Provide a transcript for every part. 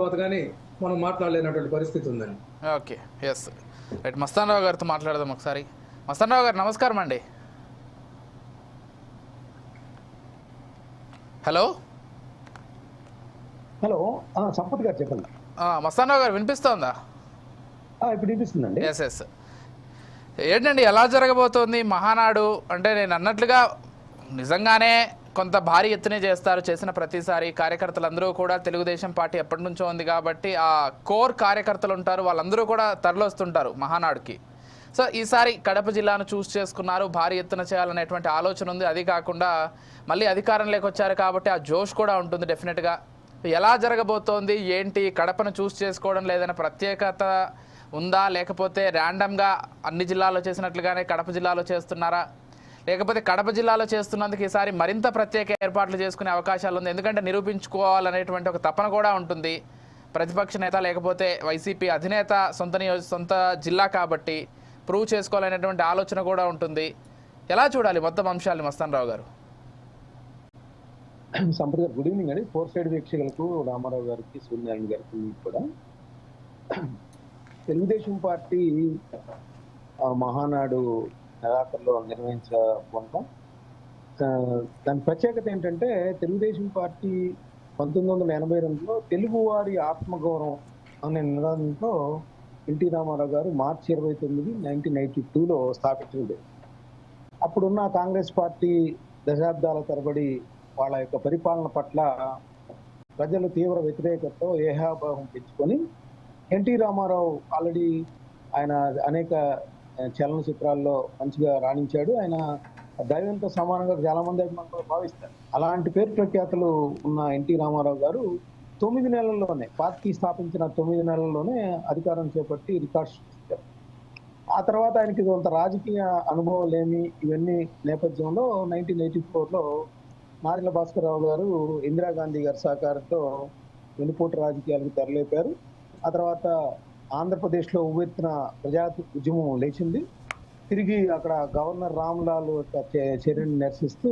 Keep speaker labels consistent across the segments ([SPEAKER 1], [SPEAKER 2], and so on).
[SPEAKER 1] తర్వాత కానీ మనం మాట్లాడలేనటువంటి పరిస్థితి ఉందండి.
[SPEAKER 2] Okay, yes, right. Mastan Rao గారితో మాట్లాడదాం ఒకసారి. మస్తాన్ రావు గారు నమస్కారం అండి. హలో
[SPEAKER 3] హలో, సంపత్ గారు చెప్పండి.
[SPEAKER 2] మస్తాన్ రావు గారు వినిపిస్తోందా?
[SPEAKER 3] ఇప్పుడు వినిపిస్తుందండి.
[SPEAKER 2] Yes yes. ఏంటండి ఎలా జరగబోతోంది మహానాడు? అంటే నేను అన్నట్లుగా నిజంగానే కొంత భారీ ఎత్తునే చేస్తారు. చేసిన ప్రతిసారి కార్యకర్తలందరూ కూడా తెలుగుదేశం పార్టీ ఎప్పటి నుంచో ఉంది కాబట్టి ఆ కోర్ కార్యకర్తలు ఉంటారు, వాళ్ళందరూ కూడా తరలిస్తుంటారు మహానాడుకి. సో ఈసారి కడప జిల్లాను చూస్ చేసుకున్నారు, భారీ ఎత్తున చేయాలనేటువంటి ఆలోచన ఉంది. అది కాకుండా మళ్ళీ అధికారంలోకి వచ్చారు కాబట్టి ఆ జోష్ కూడా ఉంటుంది డెఫినెట్గా. ఎలా జరగబోతోంది ఏంటి? కడపను చూస్ చేసుకోవడం లేదనే ప్రత్యేకత ఉందా, లేకపోతే ర్యాండమ్గా అన్ని జిల్లాల్లో చేసినట్లుగానే కడప జిల్లాలో చేస్తున్నారా, లేకపోతే కడప జిల్లాలో చేస్తున్నందుకు ఈసారి మరింత ప్రత్యేక ఏర్పాట్లు చేసుకునే అవకాశాలు ఉంది? ఎందుకంటే నిరూపించుకోవాలనేటువంటి ఒక తపన కూడా ఉంటుంది. ప్రతిపక్ష నేత లేకపోతే వైసీపీ అధినేత సొంత జిల్లా కాబట్టి ప్రూవ్ చేసుకోవాలనేటువంటి ఆలోచన కూడా ఉంటుంది. ఎలా చూడాలి మొత్తం అంశాలు మస్తాన్ రావు గారు?
[SPEAKER 3] సంపత్ గారు గుడ్ ఈవినింగ్ అండి. 4 సైడ్ వీక్షకులకు, రామారావు గారికి, సూర్యనారాయణ గారికి కూడా. తెలుగుదేశం పార్టీ మహానాడు నెలాఖరులో నిర్వహించకుండా దాని ప్రత్యేకత ఏంటంటే, తెలుగుదేశం పార్టీ 1982లో తెలుగువారి ఆత్మగౌరవం అనే నినాదంతో ఎన్టీ రామారావు గారు మార్చి 29, 1992లో స్థాపించింది. అప్పుడున్న కాంగ్రెస్ పార్టీ దశాబ్దాల తరబడి వాళ్ళ యొక్క పరిపాలన పట్ల ప్రజలు తీవ్ర వ్యతిరేకతతో ఏహాభావం పెంచుకొని, ఎన్టీ రామారావు ఆల్రెడీ ఆయన అనేక చలనచిత్రాల్లో మంచిగా రాణించాడు. ఆయన దైవంతో సమానంగా చాలా మంది అభిమానులు భావిస్తారు. అలాంటి పేరు ప్రఖ్యాతులు ఉన్న ఎన్టీ రామారావు గారు 9 నెలల్లోనే, పార్టీ స్థాపించిన 9 నెలల్లోనే అధికారం చేపట్టి రికార్డ్స్ సృష్టించారు. ఆ తర్వాత ఆయనకి కొంత రాజకీయ అనుభవాలేమి ఇవన్నీ నేపథ్యంలో 1984లో నారిల భాస్కరరావు గారు ఇందిరాగాంధీ గారి సహకారంతో వెనుపోటు రాజకీయాలకు తెరలేపారు. ఆ తర్వాత ఆంధ్రప్రదేశ్లో ఉవ్వెత్తున ప్రజా ఉద్యమం లేచింది. తిరిగి అక్కడ గవర్నర్ రామ్లాల్ చర్యను నిరసిస్తూ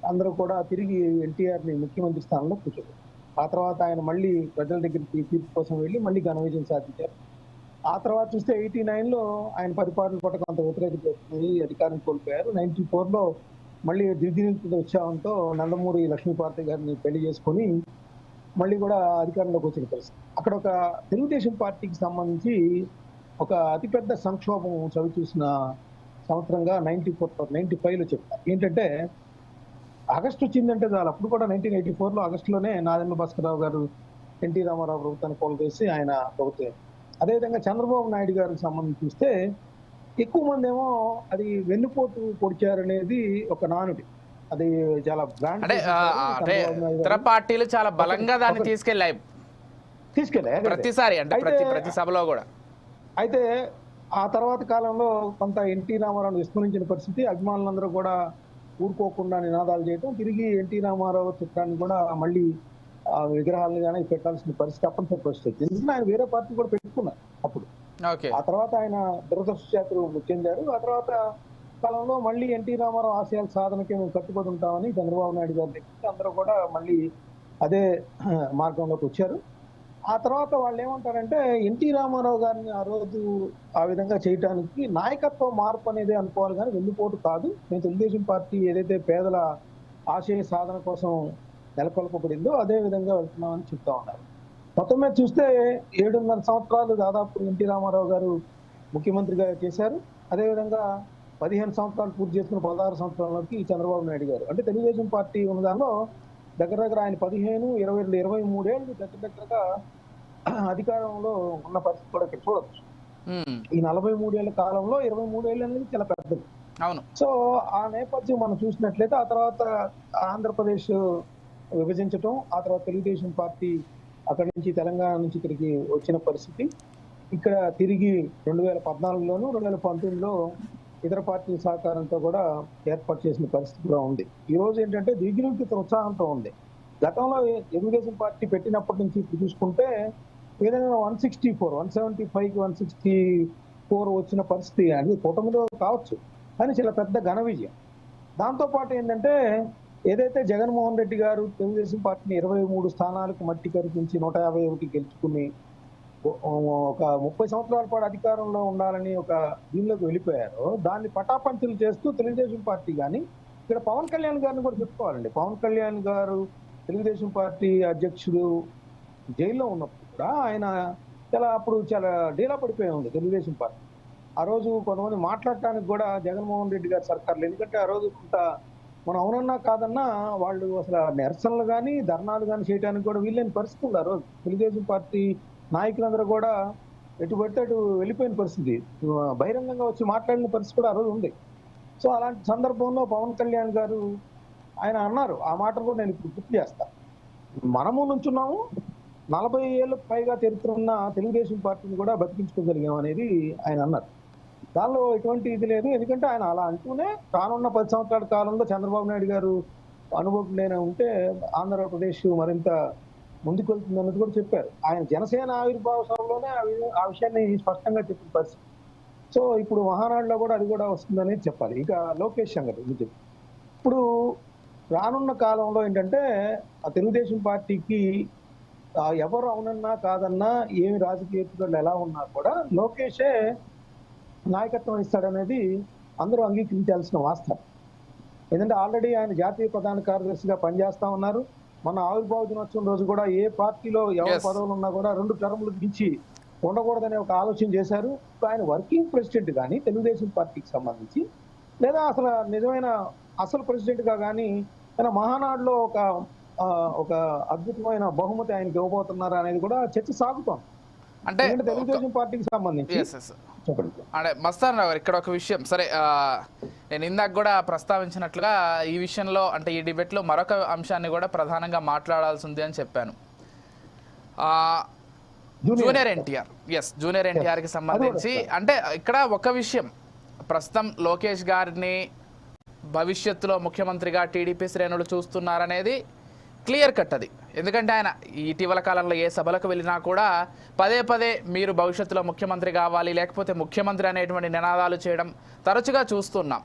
[SPEAKER 3] అందరూ కూడా తిరిగి ఎన్టీఆర్ని ముఖ్యమంత్రి స్థానంలో కూర్చోబెట్టారు. ఆ తర్వాత ఆయన మళ్ళీ ప్రజల దగ్గరికి తీర్పు కోసం వెళ్ళి మళ్ళీ ఘన విజయం సాధించారు. ఆ తర్వాత చూస్తే 89లో ఆయన పరిపాలన పట్ల కొంత వ్యతిరేకత వచ్చింది, అధికారం కోల్పోయారు. 94లో మళ్ళీ దిగ్విజయ ఉత్సాహంతో నందమూరి లక్ష్మీపార్వతి గారిని పెళ్లి చేసుకొని మళ్ళీ కూడా అధికారంలోకి వచ్చిన పరిస్థితి. అక్కడ ఒక తెలుగుదేశం పార్టీకి సంబంధించి ఒక అతిపెద్ద సంక్షోభం చవి చూసిన సంవత్సరంగా 95లో చెప్తారు. ఏంటంటే ఆగస్టు వచ్చిందంటే చాలు. అప్పుడు కూడా 1984లో ఆగస్టులోనే నాదెండ్ల భాస్కరరావు గారు ఎన్టీ రామారావు ప్రభుత్వాన్ని కోల్చేసి ఆయన ప్రభుత్వం. అదేవిధంగా చంద్రబాబు నాయుడు గారికి సంబంధించి చూస్తే ఎక్కువ మంది ఏమో అది వెన్నుపోటు పొడిచారనేది ఒక నానుడి. అది చాలా బ్రాండ్.
[SPEAKER 2] ఇతర పార్టీలు చాలా బలంగా దాన్ని తీసుకెళ్ళాయి ప్రతిసారి, అంటే ప్రతి సభలో కూడా.
[SPEAKER 3] అయితే ఆ తర్వాత కాలంలో కొంత ఎన్టీ రామారావు విస్మరించిన పరిస్థితి, అభిమానులందరూ కూడా ఊరుకోకుండా నినాదాలు చేయటం, తిరిగి ఎన్టీ రామారావు చిత్రాన్ని కూడా మళ్ళీ విగ్రహాలను కానీ పెట్టాల్సిన పరిస్థితి, తప్పనిసరి పరిస్థితి. ఎందుకంటే ఆయన వేరే పార్టీ కూడా పెట్టుకున్నారు అప్పుడు. ఆ తర్వాత ఆయన దురదృష్టశాత్తు చెందారు. ఆ తర్వాత కాలంలో మళ్ళీ ఎన్టీ రామారావు ఆశయాల సాధనకి మేము కట్టుబడి ఉంటామని చంద్రబాబు నాయుడు గారి దగ్గర అందరూ కూడా మళ్ళీ అదే మార్గంలోకి వచ్చారు. ఆ తర్వాత వాళ్ళు ఏమంటారంటే, ఎన్టీ రామారావు గారిని ఆ రోజు ఆ విధంగా చేయటానికి నాయకత్వ మార్పు అనేది అనుకోవాలి కానీ వెన్నుపోటు కాదు. మేము తెలుగుదేశం పార్టీ ఏదైతే పేదల ఆశయ సాధన కోసం నెలకొల్పబడిందో అదే విధంగా వెళ్తున్నామని చెప్తా ఉన్నారు. మొత్తం మీద చూస్తే 7.5 సంవత్సరాలు దాదాపు ఎన్టీ రామారావు గారు ముఖ్యమంత్రిగా చేశారు. అదేవిధంగా 15 సంవత్సరాలు పూర్తి చేసుకున్న 16 సంవత్సరాలకి చంద్రబాబు నాయుడు గారు, అంటే తెలుగుదేశం పార్టీ ఉన్న దానిలో దగ్గర ఆయన 15, 20, 23 ఏళ్ళు దగ్గరగా అధికారంలో ఉన్న పరిస్థితి కూడా ఇక్కడ చూడవచ్చు. ఈ 43 ఏళ్ల కాలంలో 23 ఏళ్ళు అనేది చాలా పెద్దది.
[SPEAKER 2] అవును.
[SPEAKER 3] సో ఆ నేపథ్యం మనం చూసినట్లయితే ఆ తర్వాత ఆంధ్రప్రదేశ్ విభజించటం, ఆ తర్వాత తెలుగుదేశం పార్టీ అక్కడి నుంచి తెలంగాణ నుంచి ఇక్కడికి వచ్చిన పరిస్థితి, ఇక్కడ తిరిగి 2014లోను 2019లో ఇతర పార్టీల సహకారంతో కూడా ఏర్పాటు చేసిన పరిస్థితి కూడా ఉంది. ఈ రోజు ఏంటంటే దిగ్విజయ ఉత్సాహంతో ఉంది. గతంలో తెలుగుదేశం పార్టీ పెట్టినప్పటి నుంచి ఇప్పుడు చూసుకుంటే ఏదైనా 164, 175, 164 వచ్చిన పరిస్థితి అది కూటమిలో కావచ్చు, కానీ చాలా పెద్ద ఘన విజయం. దాంతోపాటు ఏంటంటే ఏదైతే జగన్మోహన్ రెడ్డి గారు తెలుగుదేశం పార్టీని 23 స్థానాలకు మట్టి కరిపించి 151 గెలుచుకుని ఒక 30 సంవత్సరాల పాటు అధికారంలో ఉండాలని ఒక దీనిలోకి వెళ్ళిపోయారో దాన్ని పటాపంచలు చేస్తూ తెలుగుదేశం పార్టీ కానీ ఇక్కడ పవన్ కళ్యాణ్ గారిని కూడా చెప్పుకోవాలండి. పవన్ కళ్యాణ్ గారు తెలుగుదేశం పార్టీ అధ్యక్షుడు జైల్లో ఉన్నప్పుడు కూడా ఆయన చాలా డీలా పడిపోయి ఉంది తెలుగుదేశం పార్టీ. ఆ రోజు కొంతమంది మాట్లాడటానికి కూడా జగన్మోహన్ రెడ్డి గారి సర్కార్లు, ఎందుకంటే ఆ రోజు కొంత మనం అవునన్నా కాదన్నా వాళ్ళు అసలు నిరసనలు కానీ ధర్నాలు కానీ చేయడానికి కూడా వీళ్ళని పరిస్థితి ఉంది. ఆ రోజు తెలుగుదేశం పార్టీ నాయకులందరూ కూడా ఎటు పడితే అటు వెళ్ళిపోయిన పరిస్థితి, బహిరంగంగా వచ్చి మాట్లాడిన పరిస్థితి కూడా ఆ రోజు ఉంది. సో అలాంటి సందర్భంలో పవన్ కళ్యాణ్ గారు ఆయన అన్నారు, ఆ మాటను కూడా నేను ఇప్పుడు గుర్తు చేస్తా, మనము నుంచున్నాము 40 ఏళ్ళకు పైగా చరిత్ర ఉన్న తెలుగుదేశం పార్టీని కూడా బతికించుకోగలిగాం అనేది ఆయన అన్నారు. దానిలో ఎటువంటి ఇది లేదు. ఎందుకంటే ఆయన అలా అంటూనే రానున్న 10 సంవత్సరాల కాలంలో చంద్రబాబు నాయుడు గారు అనుభవం ఉంటే ఆంధ్రప్రదేశ్ మరింత ముందుకు వెళ్తుంది అన్నది కూడా చెప్పారు. ఆయన జనసేన ఆవిర్భావ సభలోనే ఆ విషయాన్ని స్పష్టంగా చెప్పిన పరిస్థితి. సో ఇప్పుడు మహానాడులో కూడా అది కూడా వస్తుందనేది చెప్పాలి. ఇక లోకేష్ సంగతి ఇప్పుడు రానున్న కాలంలో ఏంటంటే ఆ తెలుగుదేశం పార్టీకి ఎవరు అవునన్నా కాదన్నా ఏమి రాజకీయ ఎత్తుగడలు ఎలా ఉన్నా కూడా లోకేషే నాయకత్వం ఇస్తాడనేది అందరూ అంగీకరించాల్సిన వాస్తవం. ఎందుకంటే ఆల్రెడీ ఆయన జాతీయ ప్రధాన కార్యదర్శిగా పనిచేస్తా ఉన్నారు. మన ఆవిర్భావ దినోత్సవం రోజు కూడా ఏ పార్టీలో ఎవరి పదవులు ఉన్నా కూడా 2 టర్ములు దించి ఉండకూడదనే ఒక ఆలోచన చేశారు. ఆయన వర్కింగ్ ప్రెసిడెంట్ కానీ తెలుగుదేశం పార్టీకి సంబంధించి, లేదా నిజమైన అసలు ప్రెసిడెంట్ గా కానీ ఆయన మహానాడులో ఒక అద్భుతమైన బహుమతి ఆయనకి ఇవ్వబోతున్నారా అనేది కూడా చర్చ సాగుతోంది. అంటే తెలుగుదేశం పార్టీకి సంబంధించి
[SPEAKER 2] అంటే మస్తాన్ రావు గారు ఇక్కడ ఒక విషయం, సరే నేను ఇందాక కూడా ప్రస్తావించినట్లుగా ఈ విషయంలో అంటే ఈ డిబేట్లో మరొక అంశాన్ని కూడా ప్రధానంగా మాట్లాడాల్సి ఉంది అని చెప్పాను. జూనియర్ ఎన్టీఆర్, జూనియర్ ఎన్టీఆర్కి సంబంధించి అంటే ఇక్కడ ఒక విషయం, ప్రస్తుతం లోకేష్ గారిని భవిష్యత్తులో ముఖ్యమంత్రిగా టీడీపీ శ్రేణులు చూస్తున్నారనేది క్లియర్ కట్ అది. ఎందుకంటే ఆయన ఇటీవల కాలంలో ఏ సభలకు వెళ్ళినా కూడా పదే మీరు భవిష్యత్తులో ముఖ్యమంత్రి కావాలి, లేకపోతే ముఖ్యమంత్రి అనేటువంటి నినాదాలు చేయడం తరచుగా చూస్తున్నాం.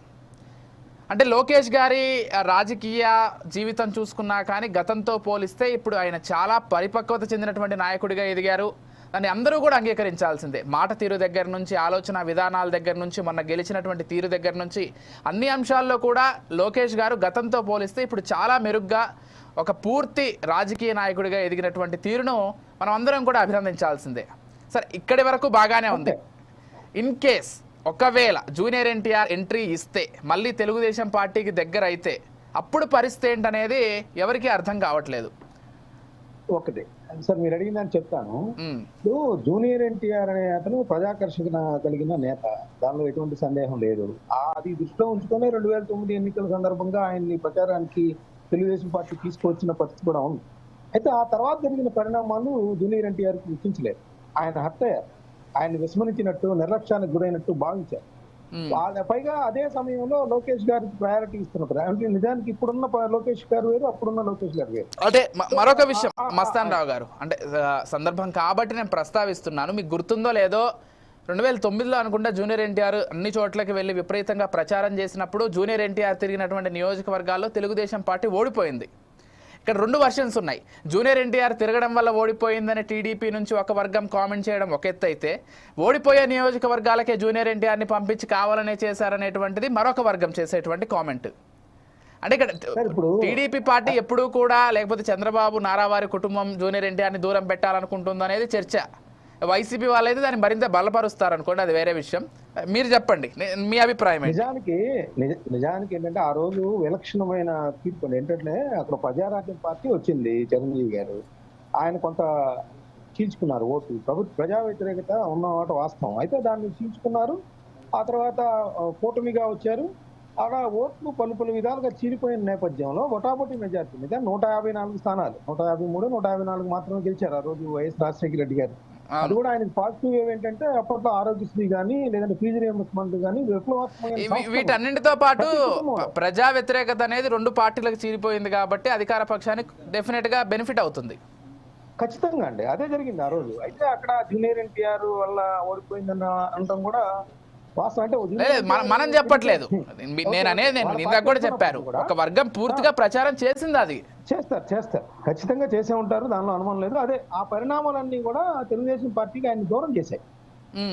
[SPEAKER 2] అంటే లోకేష్ గారి రాజకీయ జీవితం చూసుకున్నా కానీ గతంతో పోలిస్తే ఇప్పుడు ఆయన చాలా పరిపక్వత చెందినటువంటి నాయకుడిగా ఎదిగారు. దాన్ని అందరూ కూడా అంగీకరించాల్సిందే. మాట తీరు దగ్గర నుంచి, ఆలోచన విధానాల దగ్గర నుంచి, మొన్న గెలిచినటువంటి తీరు దగ్గర నుంచి అన్ని అంశాల్లో కూడా లోకేష్ గారు గతంతో పోలిస్తే ఇప్పుడు చాలా మెరుగ్గా ఒక పూర్తి రాజకీయ నాయకుడిగా ఎదిగినటువంటి తీరును మనం అందరం కూడా అభినందించాల్సిందే. సరే, ఇక్కడి వరకు బాగానే ఉంది. ఇన్ కేస్ ఒకవేళ జూనియర్ ఎన్టీఆర్ ఎంట్రీ ఇస్తే, మళ్ళీ తెలుగుదేశం పార్టీకి దగ్గర అయితే అప్పుడు పరిస్థితి ఏంటనేది ఎవరికీ అర్థం కావట్లేదు.
[SPEAKER 3] ఒకటి సార్ మీరు అడిగిందని చెప్తాను. ఇప్పుడు జూనియర్ ఎన్టీఆర్ అనే అతను ప్రజాకర్షణ కలిగిన నేత, దానిలో ఎటువంటి సందేహం లేదు. అది దృష్టిలో ఉంచుకొని 2009 ఎన్నికల సందర్భంగా ఆయన్ని ప్రచారానికి తెలుగుదేశం పార్టీ తీసుకువచ్చిన పరిస్థితి కూడా ఉంది. అయితే ఆ తర్వాత జరిగిన పరిణామాలు జూనియర్ ఎన్టీఆర్ కి గుర్తించలేదు. ఆయన హత్య అయ్యారు, ఆయన విస్మరించినట్టు, నిర్లక్ష్యానికి గురైనట్టు భావించారు. పైగా అదే సమయంలో లోకేష్ గారికి ప్రయారిటీ ఇస్తున్నారు. అంటే నిజానికి ఇప్పుడున్న లోకేష్ గారు వేరు, అప్పుడున్న లోకేష్ గారు వేరు.
[SPEAKER 2] అంటే మరొక విషయం మస్తాన్ రావు గారు, అంటే సందర్భం కాబట్టి నేను ప్రస్తావిస్తున్నాను. మీకు గుర్తుందో లేదో 2009లో అనుకుంటా జూనియర్ ఎన్టీఆర్ అన్ని చోట్లకి వెళ్ళి విపరీతంగా ప్రచారం చేసినప్పుడు జూనియర్ ఎన్టీఆర్ తిరిగినటువంటి నియోజకవర్గాల్లో తెలుగుదేశం పార్టీ ఓడిపోయింది. ఇక్కడ 2 వర్షన్స్ ఉన్నాయి. జూనియర్ ఎన్టీఆర్ తిరగడం వల్ల ఓడిపోయిందని టీడీపీ నుంచి ఒక వర్గం కామెంట్ చేయడం ఒక ఎత్తు అయితే, ఓడిపోయే నియోజకవర్గాలకే జూనియర్ ఎన్టీఆర్ని పంపించి కావాలనే చేశారనేటువంటిది మరొక వర్గం చేసేటువంటి కామెంట్. అంటే ఇక్కడ టీడీపీ పార్టీ ఎప్పుడూ కూడా, లేకపోతే చంద్రబాబు నారావారి కుటుంబం జూనియర్ ఎన్టీఆర్ని దూరం పెట్టాలనుకుంటుంది అనేది చర్చ. వైసీపీ వాళ్ళైతే దాన్ని మరింత బలపరుస్తారు అనుకోండి, అది వేరే విషయం. మీరు చెప్పండి మీ అభిప్రాయం.
[SPEAKER 3] నిజానికి ఏంటంటే ఆ రోజు విలక్షణమైన తీర్పు ఏంటంటే అక్కడ ప్రజారాజ్యం పార్టీ వచ్చింది, చిరంజీవి గారు ఆయన కొంత చీల్చుకున్నారు ఓటు, ప్రజా వ్యతిరేకత ఉన్నమాట వాస్తవం. అయితే దాన్ని చీల్చుకున్నారు. ఆ తర్వాత కూటమిగా వచ్చారు. అలా ఓట్లు పలు విధాలుగా చీలిపోయిన నేపథ్యంలో ఒటాపొటి మెజార్టీ మీద 154 స్థానాలు, 153, 154 మాత్రమే గెలిచారు ఆ రోజు వైఎస్ రాజశేఖర రెడ్డి గారు. అది కూడా ఆయనకు పాజిటివ్ ఏంటంటే అప్పట్లో ఆరోగ్యశ్రీ కానీ, లేదంటే ఫీజు రియంబర్స్మెంట్ కానీ
[SPEAKER 2] వీటన్నింటితో పాటు ప్రజా వ్యతిరేకత అనేది 2 పార్టీలకు చీలిపోయింది కాబట్టి అధికార పక్షానికి డెఫినెట్ గా బెనిఫిట్ అవుతుంది.
[SPEAKER 3] ఖచ్చితంగా అండి, అదే జరిగింది ఆ రోజు. అయితే అక్కడ జూనియర్ ఎన్టీఆర్ వల్ల ఓడిపోయిందన్న అనడం కూడా వాస్తవం అంటే
[SPEAKER 2] లేదు, మనం చెప్పట్లేదు. నేను అనేది నేను ఇందాక కూడా చెప్పారు, ఒక వర్గం పూర్తిగా ప్రచారం చేసింది. అది
[SPEAKER 3] చేస్తారు ఖచ్చితంగా చేసే ఉంటారు, దానిలో అనుమానం లేదు. అదే ఆ పరిణామాలన్నీ కూడా తెలుగుదేశం పార్టీకి ఆయన దూరం చేశాయి.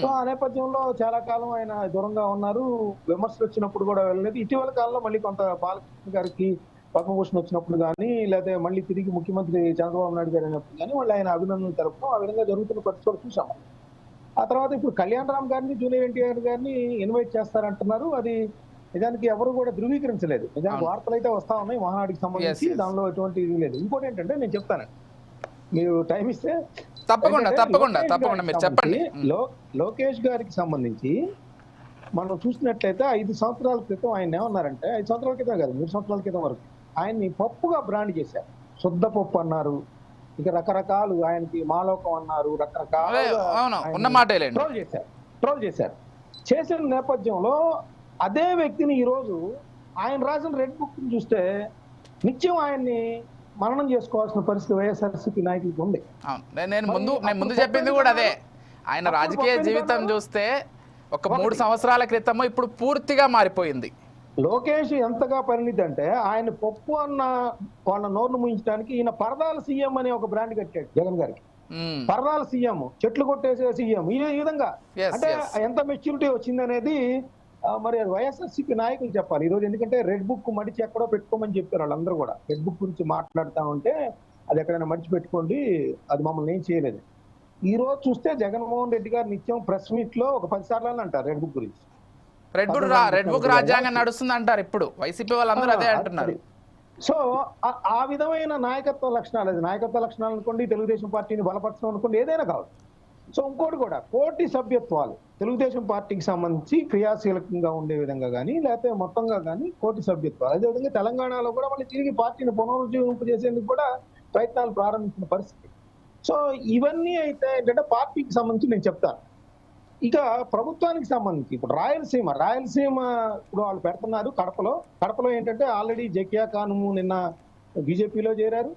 [SPEAKER 3] సో ఆ నేపథ్యంలో చాలా కాలం ఆయన దూరంగా ఉన్నారు. విమర్శలు వచ్చినప్పుడు కూడా వెళ్ళలేదు. ఇటీవల కాలంలో మళ్ళీ కొంత బాలకృష్ణ గారికి పద్మభూషణ్ వచ్చినప్పుడు కానీ, లేదా మళ్ళీ తిరిగి ముఖ్యమంత్రి చంద్రబాబు నాయుడు గారు అయినప్పుడు కానీ మళ్ళీ ఆయన అభినందనలు తెలపడం, ఆ విధంగా జరుగుతున్న పరిస్థితులు చూసాం. ఆ తర్వాత ఇప్పుడు కళ్యాణ్ రామ్ గారిని, జూనియర్ ఎన్టీఆర్ గారిని ఇన్వైట్ చేస్తారంటున్నారు. అది నిజానికి ఎవరు కూడా ధృవీకరించలేదు. నిజానికి వార్తలు అయితే వస్తా ఉన్నాయి మహానాడికి సంబంధించి, దానిలో ఎటువంటి ఇది లేదు. ఇంకోటి ఏంటంటే నేను చెప్తాను, మీరు టైం ఇస్తే
[SPEAKER 2] తప్పకుండా మీరు చెప్పండి.
[SPEAKER 3] లోకేష్ గారికి సంబంధించి మనం చూసినట్లయితే 5 సంవత్సరాల క్రితం ఆయన ఏమన్నారంటే, 5 సంవత్సరాల క్రితం కాదు 3 సంవత్సరాల క్రితం వరకు ఆయన్ని పప్పుగా బ్రాండ్ చేశారు. శుద్ధ పప్పు అన్నారు, ఇక రకరకాలు ఆయనకి మాలోకం అన్నారు, రకరకాల ట్రోల్ చేశారు. చేసిన నేపథ్యంలో అదే వ్యక్తిని ఈరోజు ఆయన రాసిన రెడ్ బుక్ చూస్తే నిత్యం ఆయన్ని మననం చేసుకోవాల్సిన పరిస్థితి వైఎస్ఆర్సీపీ నాయకులకు ఉంది.
[SPEAKER 2] నేను ముందు చెప్పింది కూడా అదే. ఆయన రాజకీయ జీవితం చూస్తే ఒక 3 సంవత్సరాల క్రితము ఇప్పుడు పూర్తిగా మారిపోయింది.
[SPEAKER 3] లోకేష్ ఎంతగా పరిణితి అంటే ఆయన పప్పు అన్న వాళ్ళ నోర్లు ముయించడానికి ఈయన పరదాల సీఎం అనే ఒక బ్రాండ్ కట్టాడు జగన్ గారికి. పరదాల సీఎం, చెట్లు కొట్టేసే సీఎం, ఈ విధంగా అంటే ఎంత మెచ్యూరిటీ వచ్చింది అనేది మరి వైఎస్ఆర్సీపీ నాయకులు చెప్పాలి ఈరోజు. ఎందుకంటే రెడ్ బుక్ మడిచి ఎక్కడో పెట్టుకోమని చెప్పారు వాళ్ళందరూ కూడా. రెడ్ బుక్ గురించి మాట్లాడుతూ ఉంటే అది ఎక్కడైనా మడిచి పెట్టుకోండి, అది మమ్మల్ని ఏం చేయలేదు. ఈ రోజు చూస్తే జగన్మోహన్ రెడ్డి గారు నిత్యం ప్రెస్ మీట్ లో ఒక 10 సార్లు అంటారు రెడ్ బుక్ గురించి.
[SPEAKER 2] రెడ్ బుక్ రాజ్యాంగం నడుస్తుంది అంటారు ఇప్పుడు వైసీపీ వాళ్ళందరూ అదే అంటున్నారు.
[SPEAKER 3] సో ఆ విధమైన నాయకత్వ లక్షణాలు, అది నాయకత్వ లక్షణాలు అనుకోండి, తెలుగుదేశం పార్టీని బలపరచడం అనుకోండి, ఏదైనా కావచ్చు. సో ఇంకోటి కూడా కోటి సభ్యత్వాలు తెలుగుదేశం పార్టీకి సంబంధించి క్రియాశీలకంగా ఉండే విధంగా కానీ, లేకపోతే మొత్తంగా కానీ కోటి సభ్యత్వాలు. అదేవిధంగా తెలంగాణలో కూడా మళ్ళీ తిరిగి పార్టీని పునరుజ్జీవింపు చేసేందుకు కూడా ప్రయత్నాలు ప్రారంభించిన పరిస్థితి. సో ఇవన్నీ అయితే ఏంటంటే పార్టీకి సంబంధించి నేను చెప్తాను. ఇక ప్రభుత్వానికి సంబంధించి ఇప్పుడు రాయలసీమ ఇప్పుడు వాళ్ళు పెడుతున్నారు కడపలో ఏంటంటే ఆల్రెడీ జకియా ఖాను నిన్న బీజేపీలో చేరారు.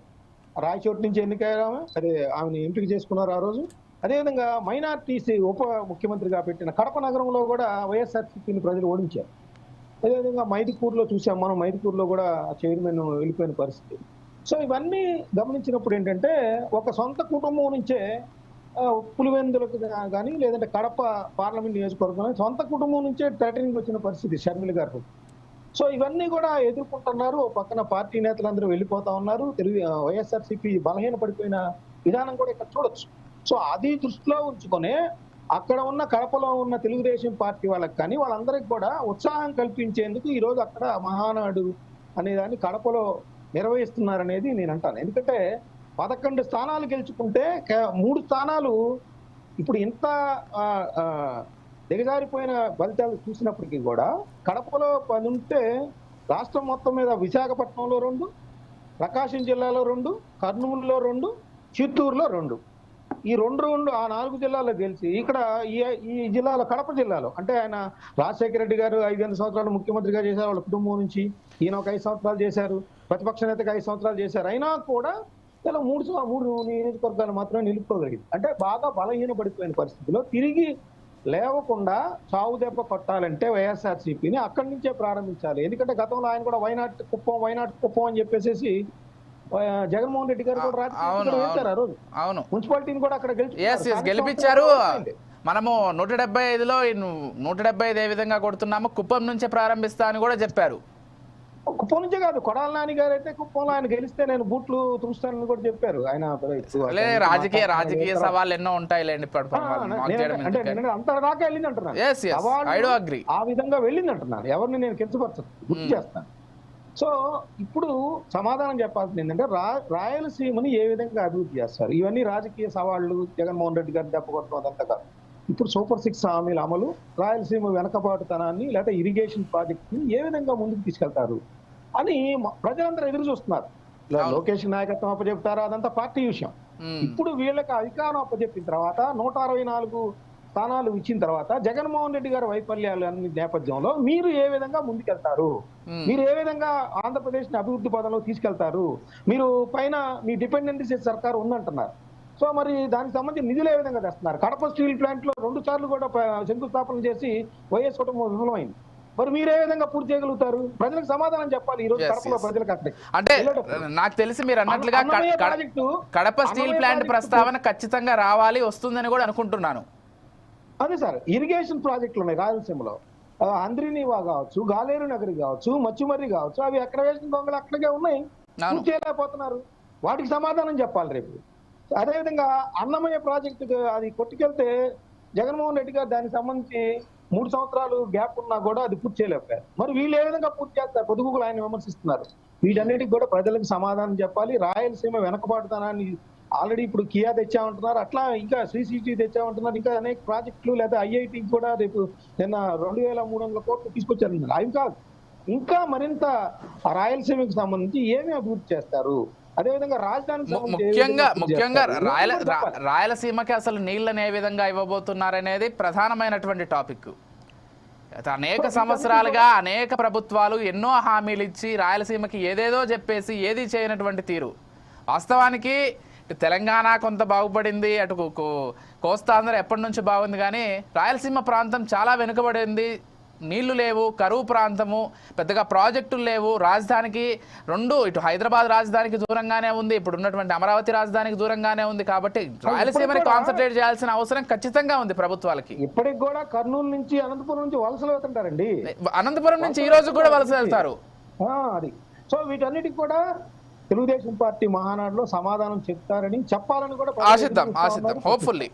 [SPEAKER 3] రాయచోటి నుంచి ఎన్నికయ్యారు, అదే ఆమెను ఎంపిక చేసుకున్నారు ఆ రోజు. అదేవిధంగా మైనార్టీసీ ఉప ముఖ్యమంత్రిగా పెట్టిన కడప నగరంలో కూడా వైఎస్ఆర్సీపీని ప్రజలు ఓడించారు. అదేవిధంగా మైదుకూరులో చూసాం మనం, మైదుకూరులో కూడా చైర్మన్ వెళ్ళిపోయిన పరిస్థితి. సో ఇవన్నీ గమనించినప్పుడు ఏంటంటే ఒక సొంత కుటుంబం నుంచే పులివెందులకు కానీ, లేదంటే కడప పార్లమెంట్ నియోజకవర్గం సొంత కుటుంబం నుంచే టైటరింగ్ వచ్చిన పరిస్థితి షర్మిల గారు. సో ఇవన్నీ కూడా ఎదుర్కొంటున్నారు. ఓ పక్కన పార్టీ నేతలందరూ వెళ్ళిపోతా ఉన్నారు. వైఎస్ఆర్సీపీ బలహీన పడిపోయిన విధానం కూడా ఇక్కడ చూడొచ్చు. సో అది దృష్టిలో ఉంచుకొని అక్కడ ఉన్న కడపలో ఉన్న తెలుగుదేశం పార్టీ వాళ్ళకి కానీ వాళ్ళందరికీ కూడా ఉత్సాహం కల్పించేందుకు ఈరోజు అక్కడ మహానాడు అనే దాన్ని కడపలో నిర్వహిస్తున్నారనేది నేను అంటాను. ఎందుకంటే 11 స్థానాలు గెలుచుకుంటే 3 స్థానాలు ఇప్పుడు ఇంత దిగజారిపోయిన ఫలితాలు చూసినప్పటికీ కూడా కడపలో 10 ఉంటే రాష్ట్రం మొత్తం మీద విశాఖపట్నంలో 2, ప్రకాశం జిల్లాలో 2, కర్నూలులో 2, చిత్తూరులో 2, ఈ 2 ఆ 4 జిల్లాలో గెలిచి ఇక్కడ ఈ జిల్లాలో కడప జిల్లాలో అంటే ఆయన రాజశేఖర రెడ్డి గారు 5 సంవత్సరాలు ముఖ్యమంత్రిగా చేశారు వాళ్ళ కుటుంబం నుంచి. ఈయన ఒక 5 సంవత్సరాలు చేశారు, ప్రతిపక్ష నేతగా 5 సంవత్సరాలు చేశారు. అయినా కూడా ఇలా 3 నియోజకవర్గాలు మాత్రమే నిలుపుకోగలిగింది. అంటే బాగా బలహీన పడిపోయిన పరిస్థితిలో తిరిగి లేవకుండా చావు దెబ్బ కొట్టాలంటే వైఎస్ఆర్సీపీని అక్కడి నుంచే ప్రారంభించాలి. ఎందుకంటే గతంలో ఆయన కూడా వైనాట్ కుప్పం అని చెప్పేసి జగన్మోహన్ రెడ్డి గారు కూడా రాజకీయ రోజు మున్సిపాలిటీని కూడా అక్కడ
[SPEAKER 2] గెలిపించారు. మనము 175లో 175 ఏ విధంగా కొడుతున్నామో కుప్పం నుంచే ప్రారంభిస్తా అని కూడా చెప్పారు.
[SPEAKER 3] కుప్పం నుంచే కాదు, కొడాల నాని గారు అయితే కుప్పంలో ఆయన గెలిస్తే నేను బూట్లు తుడుస్తానని కూడా చెప్పారు. ఆయన
[SPEAKER 2] రాజకీయ సవాళ్ళు ఎన్నో ఉంటాయిలేండి.
[SPEAKER 3] అంతదాకా వెళ్ళింది అంటున్నాను, ఆ విధంగా వెళ్ళింది అంటున్నాను. ఎవరిని నేను కించపరచను, గుర్తు చేస్తాను. సో ఇప్పుడు సమాధానం చెప్పాల్సింది ఏంటంటే రాయలసీమని ఏ విధంగా అభివృద్ధి చేస్తారు. ఇవన్నీ రాజకీయ సవాళ్లు, జగన్మోహన్ రెడ్డి గారు దెబ్బ కొట్టడం అదంతా కాదు. ఇప్పుడు సూపర్ 6 హామీల అమలు, రాయలసీమ వెనకబాటుతనాన్ని లేదా ఇరిగేషన్ ప్రాజెక్ట్ని ఏ విధంగా ముందుకు తీసుకెళ్తారు అని ప్రజలందరూ ఎదురు చూస్తున్నారు. లోకేష్ నాయకత్వం అప్పచెప్తారా అదంతా పార్టీ విషయం. ఇప్పుడు వీళ్ళకి అధికారం అప్పచెప్పిన తర్వాత 164 స్థానాలు ఇచ్చిన తర్వాత జగన్మోహన్ రెడ్డి గారి వైఫల్యాలు అన్ని నేపథ్యంలో మీరు ఏ విధంగా ముందుకెళ్తారు, మీరు ఏ విధంగా ఆంధ్రప్రదేశ్ ని అభివృద్ధి పదంలో తీసుకెళ్తారు, మీరు పైన మీ డిపెండెన్సీ సర్కారు ఉందంటున్నారు. సో మరి దానికి సంబంధించి నిధులు ఏ విధంగా తెస్తున్నారు? కడప స్టీల్ ప్లాంట్ లో 2 సార్లు కూడా శంకుస్థాపన చేసి వైఎస్ కుటుంబం విఫలమైంది. మరి మీరు ఏ విధంగా పూర్తి చేయగలుగుతారు? ప్రజలకు సమాధానం చెప్పాలి ఈ రోజు కడపలో ప్రజలకు.
[SPEAKER 2] అంటే నాకు తెలిసి మీరు అన్నట్లుగా కడప స్టీల్ ప్లాంట్ ప్రస్తావన ఖచ్చితంగా రావాలి, వస్తుందని కూడా అనుకుంటున్నాను.
[SPEAKER 3] అదే సార్, ఇరిగేషన్ ప్రాజెక్టులు ఉన్నాయి రాయలసీమలో. అంద్రినీవా కావచ్చు, గాలేరు నగరి కావచ్చు, మచ్చుమర్రి కావచ్చు, అవి ఎక్కడ వేసిన దొంగలు అక్కడికే ఉన్నాయి, పూర్తి చేయలేకపోతున్నారు. వాటికి సమాధానం చెప్పాలి రేపు. అదేవిధంగా అన్నమయ్య ప్రాజెక్టు అది కొట్టుకెళ్తే జగన్మోహన్ రెడ్డి గారు దానికి సంబంధించి 3 సంవత్సరాలు గ్యాప్ ఉన్నా కూడా అది పూర్తి చేయలేకపోయారు. మరి వీళ్ళు ఏ విధంగా పూర్తి చేస్తారు? పొదుగులు ఆయన విమర్శిస్తున్నారు. వీటన్నిటికి కూడా ప్రజలకు సమాధానం చెప్పాలి. రాయలసీమ వెనకబాటుతనాన్ని ఆల్రెడీ ఇప్పుడు కియా తెచ్చామంటున్నారు, అట్లా ఇంకా శ్రీసిటీ తెచ్చామంటున్నారు, ఇంకా అనేక ప్రాజెక్టులు లేదా ఐఐటి కూడా రేపు నిన్న 2300 కోట్లు తీసుకొచ్చారన్నారు. అవి కాదు, ఇంకా మరింత రాయలసీమకు సంబంధించి ఏమి అభివృద్ధి చేస్తారు? అదేవిధంగా రాజధానికి
[SPEAKER 2] ముఖ్యంగా రాయలసీమకి అసలు నీళ్ళని ఏ విధంగా ఇవ్వబోతున్నారనేది ప్రధానమైనటువంటి టాపిక్. అనేక సంవత్సరాలుగా అనేక ప్రభుత్వాలు ఎన్నో హామీలు ఇచ్చి రాయలసీమకి ఏదేదో చెప్పేసి ఏది చేయనటువంటి తీరు. వాస్తవానికి తెలంగాణ కొంత బాగుపడింది, అటు కోస్తాంధ్ర ఎప్పటి నుంచి బాగుంది, కానీ రాయలసీమ ప్రాంతం చాలా వెనుకబడింది. నీళ్లు లేవు, కరువు ప్రాంతము, పెద్దగా ప్రాజెక్టులు లేవు. రాజధానికి ఇటు హైదరాబాద్ రాజధానికి దూరంగానే ఉంది, ఇప్పుడు ఉన్నటువంటి అమరావతి రాజధానికి దూరంగానే ఉంది. కాబట్టి రాయలసీమని కాన్సన్ట్రేట్ చేయాల్సిన అవసరం ఖచ్చితంగా ఉంది ప్రభుత్వాలకి.
[SPEAKER 3] ఇప్పటికి కూడా కర్నూలు నుంచి అనంతపురం నుంచి వలసలు వెళ్తుంటారండి.
[SPEAKER 2] అనంతపురం నుంచి ఈ రోజు కూడా వలస వెళ్తారు.
[SPEAKER 3] అది సో వీటన్నిటికి కూడా తెలుగుదేశం పార్టీ మహానాడులో సమాధానం చెప్తారని చెప్పాలని కూడా
[SPEAKER 2] ఆశిద్దాం హోప్ఫుల్లీ.